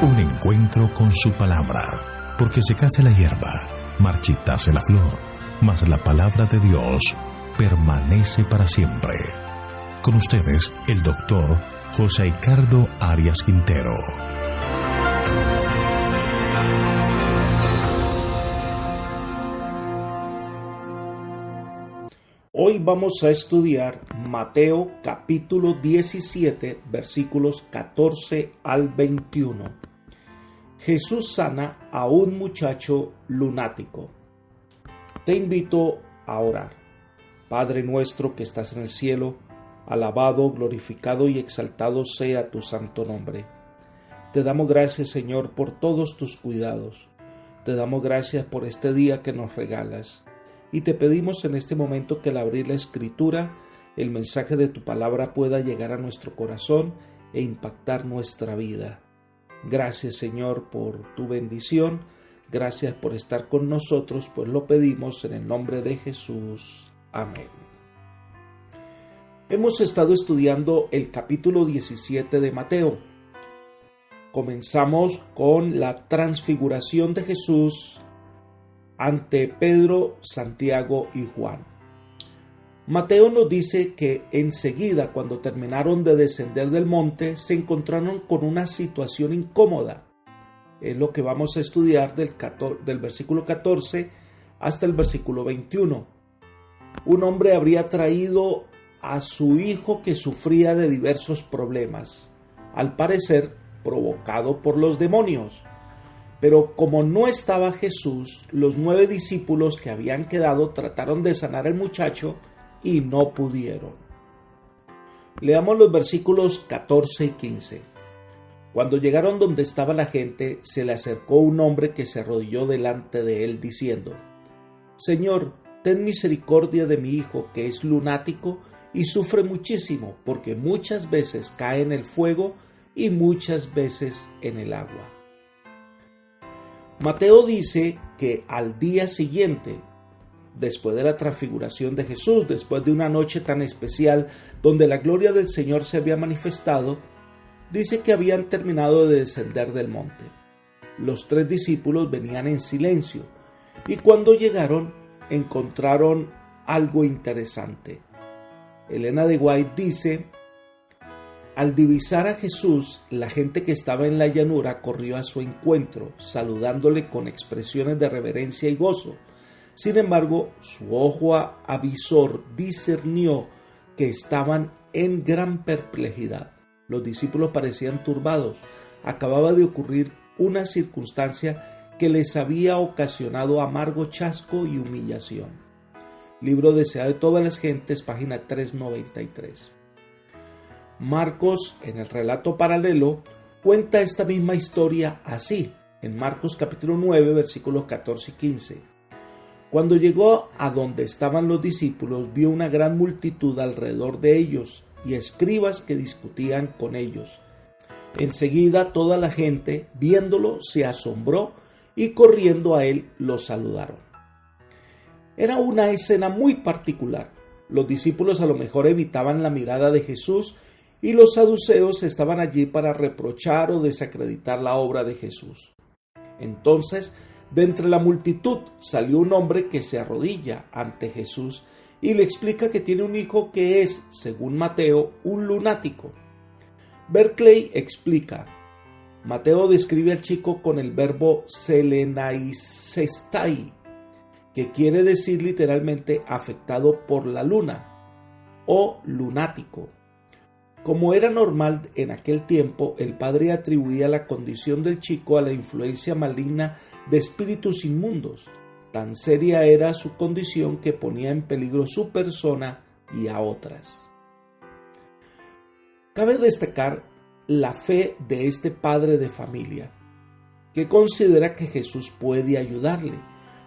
Un encuentro con su palabra, porque secase la hierba, marchitase la flor, mas la palabra de Dios permanece para siempre. Con ustedes, el doctor José Ricardo Arias Quintero. Hoy vamos a estudiar Mateo capítulo 17, versículos 14 al 21. Jesús sana a un muchacho lunático. Te invito a orar. Padre nuestro que estás en el cielo, alabado, glorificado y exaltado sea tu santo nombre. Te damos gracias, Señor, por todos tus cuidados. Te damos gracias por este día que nos regalas. Y te pedimos en este momento que al abrir la Escritura, el mensaje de tu palabra pueda llegar a nuestro corazón e impactar nuestra vida. Gracias, Señor, por tu bendición. Gracias por estar con nosotros, pues lo pedimos en el nombre de Jesús. Amén. Hemos estado estudiando el capítulo 17 de Mateo. Comenzamos con la transfiguración de Jesús ante Pedro, Santiago y Juan. Mateo nos dice que enseguida, cuando terminaron de descender del monte, se encontraron con una situación incómoda. Es lo que vamos a estudiar del versículo 14 hasta el versículo 21. Un hombre habría traído a su hijo que sufría de diversos problemas, al parecer provocado por los demonios. Pero como no estaba Jesús, los 9 discípulos que habían quedado trataron de sanar al muchacho y no pudieron. Leamos los versículos 14 y 15. Cuando llegaron donde estaba la gente, se le acercó un hombre que se arrodilló delante de él diciendo: Señor, ten misericordia de mi hijo que es lunático y sufre muchísimo porque muchas veces cae en el fuego y muchas veces en el agua. Mateo dice que al día siguiente, después de la transfiguración de Jesús, después de una noche tan especial donde la gloria del Señor se había manifestado, dice que habían terminado de descender del monte. Los 3 discípulos venían en silencio y cuando llegaron encontraron algo interesante. Elena de White dice: al divisar a Jesús, la gente que estaba en la llanura corrió a su encuentro, saludándole con expresiones de reverencia y gozo. Sin embargo, su ojo avisor discernió que estaban en gran perplejidad. Los discípulos parecían turbados. Acababa de ocurrir una circunstancia que les había ocasionado amargo chasco y humillación. Libro deseado de todas las gentes, página 393. Marcos, en el relato paralelo, cuenta esta misma historia así, en Marcos capítulo 9, versículos 14 y 15. Cuando llegó a donde estaban los discípulos, vio una gran multitud alrededor de ellos y escribas que discutían con ellos. Enseguida toda la gente, viéndolo, se asombró y corriendo a él lo saludaron. Era una escena muy particular. Los discípulos a lo mejor evitaban la mirada de Jesús y los saduceos estaban allí para reprochar o desacreditar la obra de Jesús. Entonces, de entre la multitud salió un hombre que se arrodilla ante Jesús y le explica que tiene un hijo que es, según Mateo, un lunático. Berkeley explica: Mateo describe al chico con el verbo selenaisestai, que quiere decir literalmente afectado por la luna o lunático. Como era normal en aquel tiempo, el padre atribuía la condición del chico a la influencia maligna de espíritus inmundos. Tan seria era su condición que ponía en peligro su persona y a otras. Cabe destacar la fe de este padre de familia, que considera que Jesús puede ayudarle.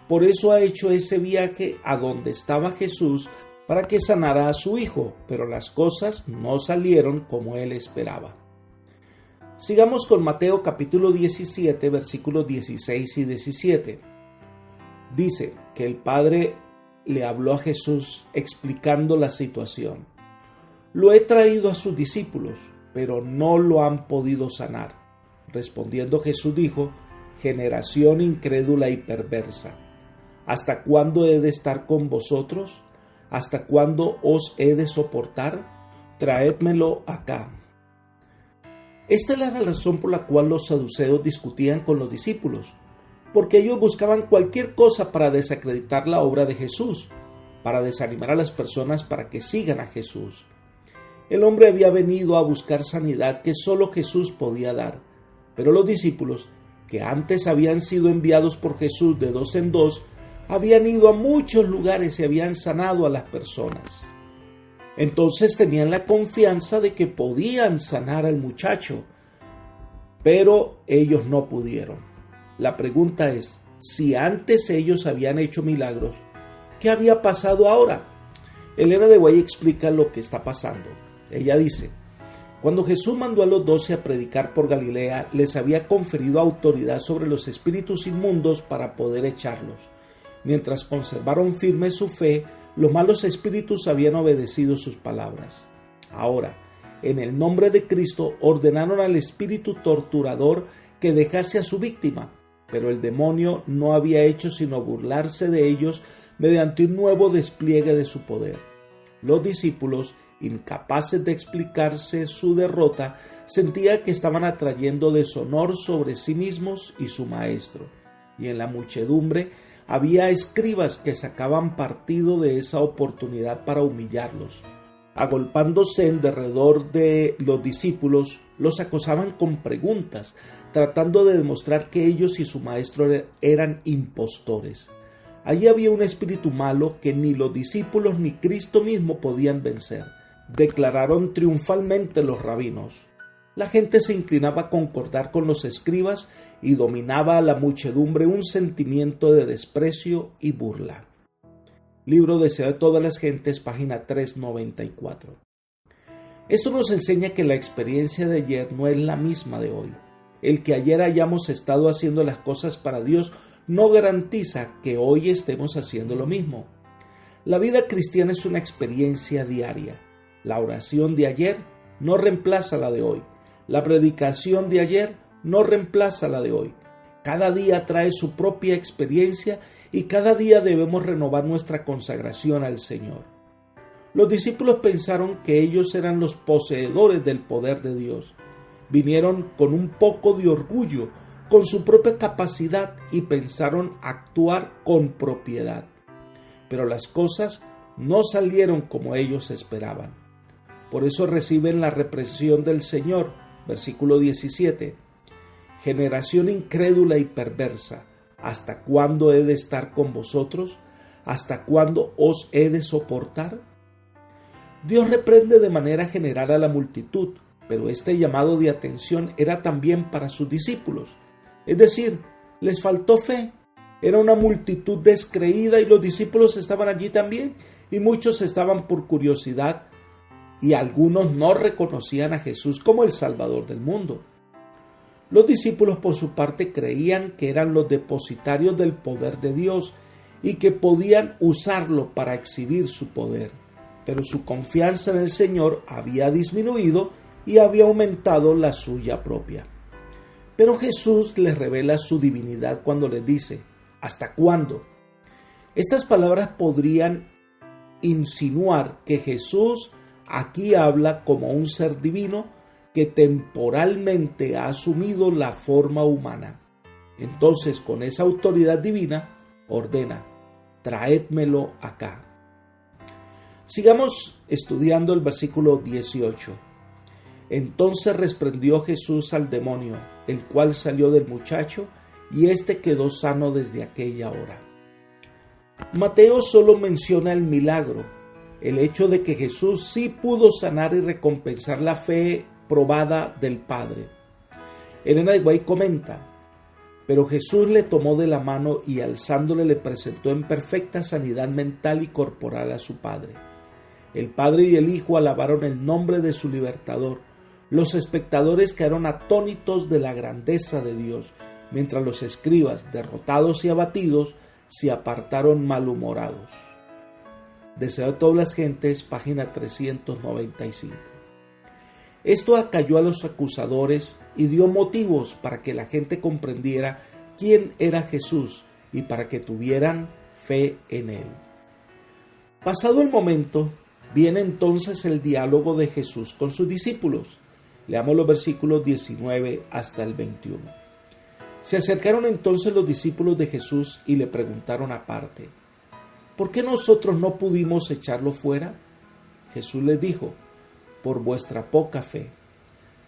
Por eso ha hecho ese viaje a donde estaba Jesús para que sanara a su hijo, pero las cosas no salieron como él esperaba. Sigamos con Mateo capítulo 17, versículos 16 y 17. Dice que el Padre le habló a Jesús explicando la situación. Lo he traído a sus discípulos, pero no lo han podido sanar. Respondiendo Jesús dijo: generación incrédula y perversa, ¿hasta cuándo he de estar con vosotros? ¿Hasta cuándo os he de soportar? Traédmelo acá. Esta era la razón por la cual los saduceos discutían con los discípulos, porque ellos buscaban cualquier cosa para desacreditar la obra de Jesús, para desanimar a las personas para que sigan a Jesús. El hombre había venido a buscar sanidad que solo Jesús podía dar, pero los discípulos, que antes habían sido enviados por Jesús de dos en dos, habían ido a muchos lugares y habían sanado a las personas. Entonces tenían la confianza de que podían sanar al muchacho, pero ellos no pudieron. La pregunta es, si antes ellos habían hecho milagros, ¿qué había pasado ahora? Elena de White explica lo que está pasando. Ella dice: cuando Jesús mandó a los 12 a predicar por Galilea, les había conferido autoridad sobre los espíritus inmundos para poder echarlos. Mientras conservaron firme su fe, los malos espíritus habían obedecido sus palabras. Ahora, en el nombre de Cristo, ordenaron al espíritu torturador que dejase a su víctima, pero el demonio no había hecho sino burlarse de ellos mediante un nuevo despliegue de su poder. Los discípulos, incapaces de explicarse su derrota, sentían que estaban atrayendo deshonor sobre sí mismos y su maestro, y en la muchedumbre había escribas que sacaban partido de esa oportunidad para humillarlos. Agolpándose en derredor de los discípulos, los acosaban con preguntas, tratando de demostrar que ellos y su maestro eran impostores. Allí había un espíritu malo que ni los discípulos ni Cristo mismo podían vencer. Declararon triunfalmente los rabinos. La gente se inclinaba a concordar con los escribas y dominaba a la muchedumbre un sentimiento de desprecio y burla. Libro Deseo de todas las gentes, página 394. Esto nos enseña que la experiencia de ayer no es la misma de hoy. El que ayer hayamos estado haciendo las cosas para Dios no garantiza que hoy estemos haciendo lo mismo. La vida cristiana es una experiencia diaria. La oración de ayer no reemplaza la de hoy. La predicación de ayer no reemplaza la de hoy. Cada día trae su propia experiencia y cada día debemos renovar nuestra consagración al Señor. Los discípulos pensaron que ellos eran los poseedores del poder de Dios. Vinieron con un poco de orgullo, con su propia capacidad y pensaron actuar con propiedad. Pero las cosas no salieron como ellos esperaban. Por eso reciben la represión del Señor. Versículo 17. Generación incrédula y perversa, ¿hasta cuándo he de estar con vosotros? ¿Hasta cuándo os he de soportar? Dios reprende de manera general a la multitud, pero este llamado de atención era también para sus discípulos. Es decir, les faltó fe. Era una multitud descreída y los discípulos estaban allí también, y muchos estaban por curiosidad, y algunos no reconocían a Jesús como el Salvador del mundo. Los discípulos, por su parte, creían que eran los depositarios del poder de Dios y que podían usarlo para exhibir su poder. Pero su confianza en el Señor había disminuido y había aumentado la suya propia. Pero Jesús les revela su divinidad cuando les dice: ¿hasta cuándo? Estas palabras podrían insinuar que Jesús aquí habla como un ser divino que temporalmente ha asumido la forma humana. Entonces, con esa autoridad divina, ordena: traédmelo acá. Sigamos estudiando el versículo 18. Entonces reprendió Jesús al demonio, el cual salió del muchacho, y éste quedó sano desde aquella hora. Mateo solo menciona el milagro, el hecho de que Jesús sí pudo sanar y recompensar la fe probada del Padre. Elena de White comenta: pero Jesús le tomó de la mano y alzándole le presentó en perfecta sanidad mental y corporal a su Padre. El Padre y el Hijo alabaron el nombre de su libertador. Los espectadores quedaron atónitos de la grandeza de Dios, mientras los escribas, derrotados y abatidos, se apartaron malhumorados. Deseo de todas las gentes, página 395. Esto acalló a los acusadores y dio motivos para que la gente comprendiera quién era Jesús y para que tuvieran fe en él. Pasado el momento, viene entonces el diálogo de Jesús con sus discípulos. Leamos los versículos 19 hasta el 21. Se acercaron entonces los discípulos de Jesús y le preguntaron aparte: ¿por qué nosotros no pudimos echarlo fuera? Jesús les dijo: por vuestra poca fe.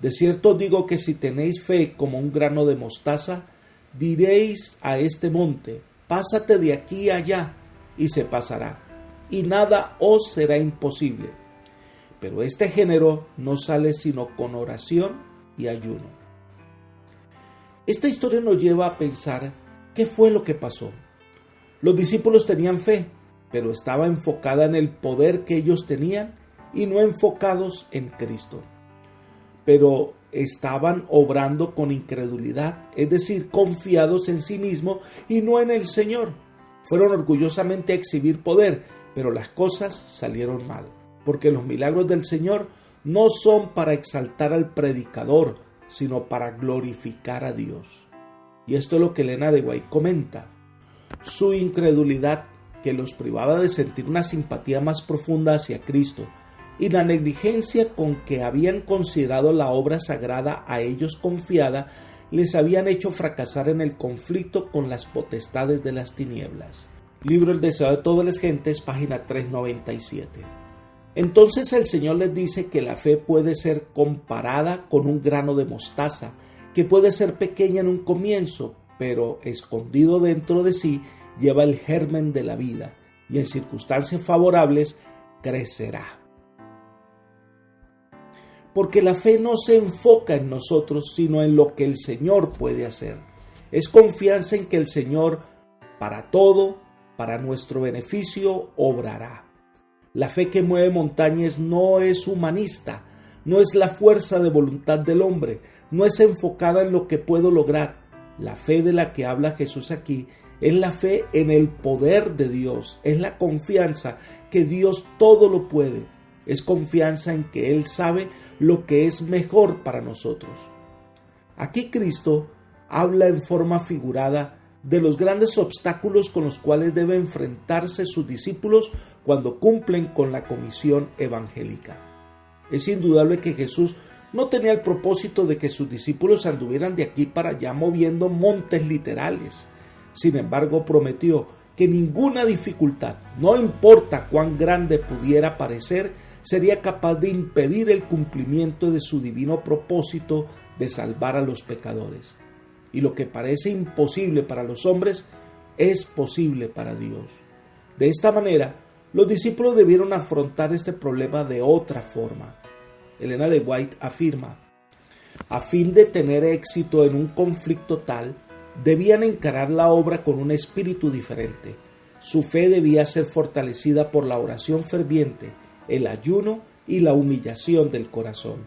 De cierto os digo que si tenéis fe como un grano de mostaza, diréis a este monte: pásate de aquí a allá, y se pasará, y nada os será imposible. Pero este género no sale sino con oración y ayuno. Esta historia nos lleva a pensar qué fue lo que pasó. Los discípulos tenían fe, pero estaba enfocada en el poder que ellos tenían y no enfocados en Cristo. Pero estaban obrando con incredulidad, es decir, confiados en sí mismos y no en el Señor. Fueron orgullosamente a exhibir poder, pero las cosas salieron mal, porque los milagros del Señor no son para exaltar al predicador, sino para glorificar a Dios. Y esto es lo que Elena de White comenta. Su incredulidad, que los privaba de sentir una simpatía más profunda hacia Cristo, y la negligencia con que habían considerado la obra sagrada a ellos confiada, les habían hecho fracasar en el conflicto con las potestades de las tinieblas. Libro El deseo de todas las gentes, página 397. Entonces el Señor les dice que la fe puede ser comparada con un grano de mostaza, que puede ser pequeña en un comienzo, pero escondido dentro de sí lleva el germen de la vida, y en circunstancias favorables crecerá. Porque la fe no se enfoca en nosotros, sino en lo que el Señor puede hacer. Es confianza en que el Señor, para todo, para nuestro beneficio, obrará. La fe que mueve montañas no es humanista, no es la fuerza de voluntad del hombre, no es enfocada en lo que puedo lograr. La fe de la que habla Jesús aquí es la fe en el poder de Dios, es la confianza que Dios todo lo puede. Es confianza en que Él sabe lo que es mejor para nosotros. Aquí Cristo habla en forma figurada de los grandes obstáculos con los cuales deben enfrentarse sus discípulos cuando cumplen con la comisión evangélica. Es indudable que Jesús no tenía el propósito de que sus discípulos anduvieran de aquí para allá moviendo montes literales. Sin embargo, prometió que ninguna dificultad, no importa cuán grande pudiera parecer, sería capaz de impedir el cumplimiento de su divino propósito de salvar a los pecadores. Y lo que parece imposible para los hombres es posible para Dios. De esta manera, los discípulos debieron afrontar este problema de otra forma. Elena de White afirma: a fin de tener éxito en un conflicto tal, debían encarar la obra con un espíritu diferente. Su fe debía ser fortalecida por la oración ferviente, el ayuno y la humillación del corazón.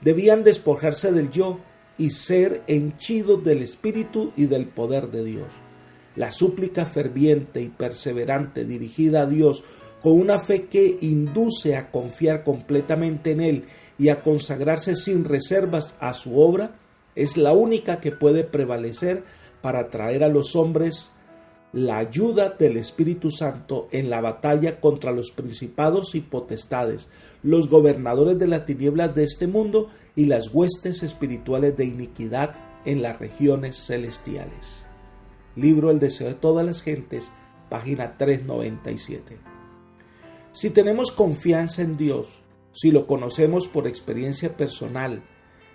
Debían despojarse del yo y ser henchidos del Espíritu y del poder de Dios. La súplica ferviente y perseverante dirigida a Dios con una fe que induce a confiar completamente en Él y a consagrarse sin reservas a su obra es la única que puede prevalecer para traer a los hombres la ayuda del Espíritu Santo en la batalla contra los principados y potestades, los gobernadores de las tinieblas de este mundo y las huestes espirituales de iniquidad en las regiones celestiales. Libro El deseo de todas las gentes, página 397. Si tenemos confianza en Dios, si lo conocemos por experiencia personal,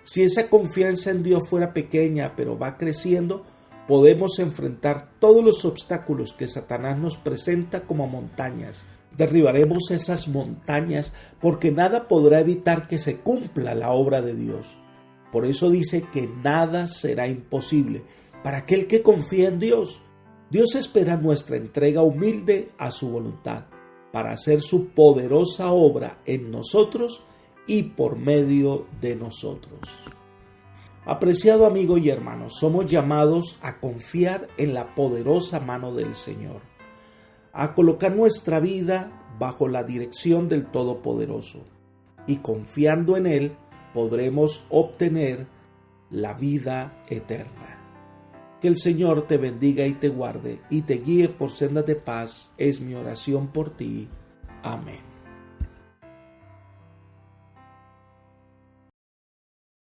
si esa confianza en Dios fuera pequeña pero va creciendo, podemos enfrentar todos los obstáculos que Satanás nos presenta como montañas. Derribaremos esas montañas porque nada podrá evitar que se cumpla la obra de Dios. Por eso dice que nada será imposible para aquel que confía en Dios. Dios espera nuestra entrega humilde a su voluntad para hacer su poderosa obra en nosotros y por medio de nosotros. Apreciado amigo y hermano, somos llamados a confiar en la poderosa mano del Señor, a colocar nuestra vida bajo la dirección del Todopoderoso y confiando en Él, podremos obtener la vida eterna. Que el Señor te bendiga y te guarde y te guíe por sendas de paz, es mi oración por ti. Amén.